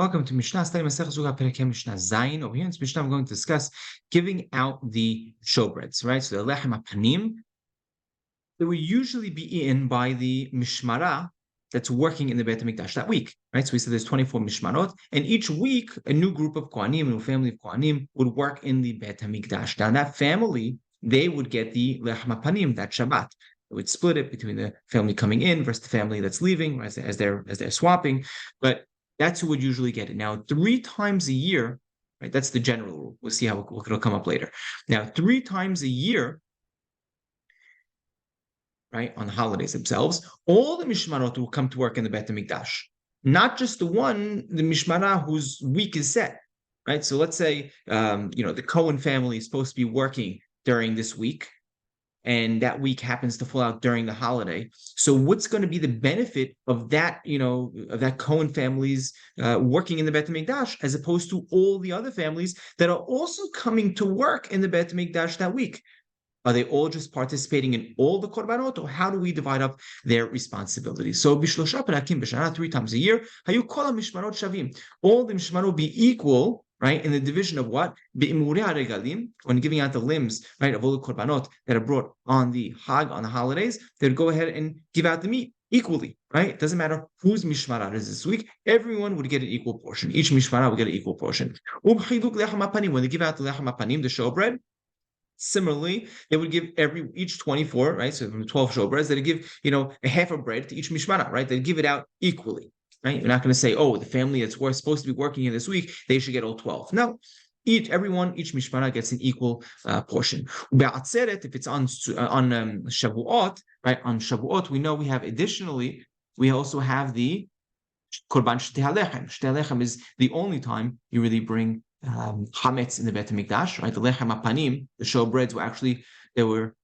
Welcome to Mishna. Study Masechah Sukkah Perek Mishnah Zayin. Over here in this Mishnah, we're going to discuss giving out the showbreads, right? So the lechem hapanim, they will usually be eaten by the mishmara that's working in the Beit HaMikdash that week, right? So we said there's 24 mishmarot, and each week a new group of kohanim, a new family of kohanim would work in the Beit HaMikdash. Now that family, they would get the lechem hapanim that Shabbat. It would split it between the family coming in versus the family that's leaving as they're swapping, but that's who would usually get it. Now, 3 times a year, right? That's the general rule. We'll see how it'll come up later. Now, 3 times a year, right, on the holidays themselves, all the mishmarot will come to work in the Beit HaMikdash. Not just the mishmara whose week is set, right? So let's say, the Cohen family is supposed to be working during this week, and that week happens to fall out during the holiday. So what's going to be the benefit of that, of that Cohen family's working in the Beit HaMikdash, as opposed to all the other families that are also coming to work in the Beit HaMikdash that week? Are they all just participating in all the korbanot, or how do we divide up their responsibilities? So bishlosha perakim b'shana, 3 times a year, hayu kol mishmarot shavim. All the mishmarot will be equal, right, in the division of what? When giving out the limbs, right, of all the korbanot that are brought on the Hag, on the holidays, they'd go ahead and give out the meat equally, right? It doesn't matter whose mishmara is this week, everyone would get an equal portion. Each mishmara would get an equal portion. When they give out the lechem hapanim, the showbread, similarly, they would give each 24, right? So from 12 showbreads, they'd give, a half of bread to each mishmara, right? They'd give it out equally. Right? You're not going to say, oh, the family that's supposed to be working here this week, they should get all 12. No, each mishmara gets an equal portion. If it's on Shavuot, right? On Shavuot, we know we also have the korban shtei halechem. Shtei halechem is the only time you really bring chametz in the Beit HaMikdash, right? The lechem hapanim, the showbreads were actually they were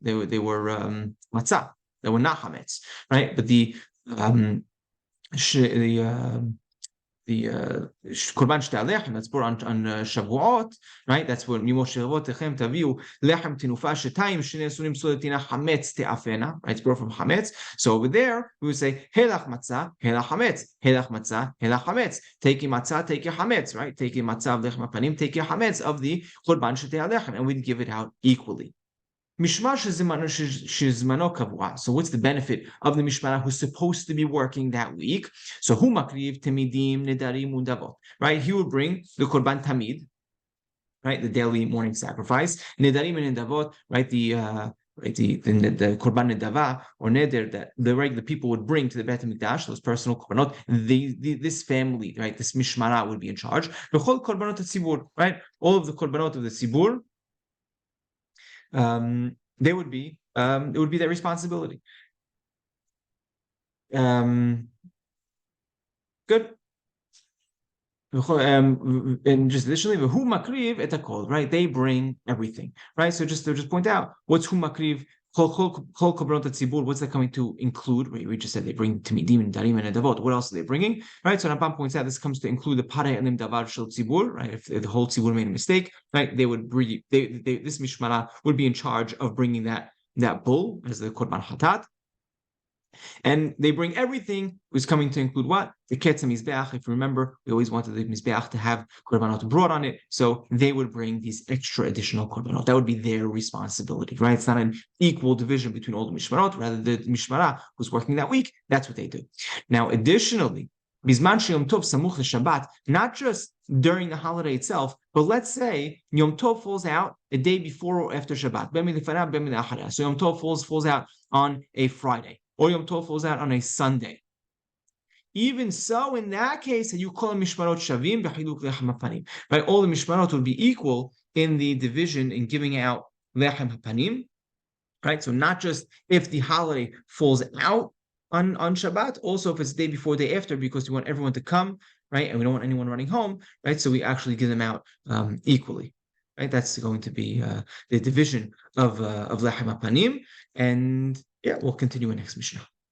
matzah. They were not chametz, right? But the korban shtei halechem that's brought on Shavuot, right? That's when mimoshe lechem taviu lechem tinufa shetayim shnei sunim soletina chametz te'afena, right? It's brought from chametz. So over there we would say helach matzah, helach chametz, helach matzah, helach chametz. Take your matzah, take your chametz, right? Take your matzah of lechem hapanim, take your chametz of the korban shtei halechem, and we'd give it out equally. Mishmar shezmano kavua. So what's the benefit of the mishmara who's supposed to be working that week? So hu makriv tamidim nedarim undavot. Right, he will bring the korban tamid, right, the daily morning sacrifice. Nedarim and nedavot, right, the korban nedava or neder that the regular people would bring to the Beit HaMikdash, those personal korbanot. This family, right, this mishmara would be in charge. The whole korbanot tzibur, right, all of the korbanot of the tzibur. It would be their responsibility. Good. And just additionally, who makriv et hakol, right? They bring everything, right? So just point out what's who makriv. Kol korbanot tzibur, what's that coming to include? We just said they bring tamidim and darim and nedavot. What else are they bringing? Right. So Rambam points out this comes to include the parei elim davar shel tzibur. Right. If the whole tzibur made a mistake, right, they would bring. This mishmara would be in charge of bringing that bull as the korban hatat. And they bring everything, who's coming to include what? The ketz mizbeach. If you remember, we always wanted the mizbeach to have korbanot brought on it, so they would bring these extra additional korbanot. That would be their responsibility, right? It's not an equal division between all the mishmarot. Rather, the mishmara who's working that week, that's what they do. Now, additionally, bizman sheyom tov samuch leShabbat, not just during the holiday itself, but let's say Yom Tov falls out a day before or after Shabbat. So Yom Tov falls out on a Friday, or Yom Tov falls out on a Sunday. Even so, in that case, you call mishmarot shavim b'chiluk lechem hapanim. Right, all the mishmarot would be equal in the division in giving out lechem hapanim. Right, so not just if the holiday falls out on Shabbat, also if it's the day before, day after, because we want everyone to come, right, and we don't want anyone running home, right. So we actually give them out equally. Right, that's going to be the division of lechem hapanim, and yeah, we'll continue in next Mishnah.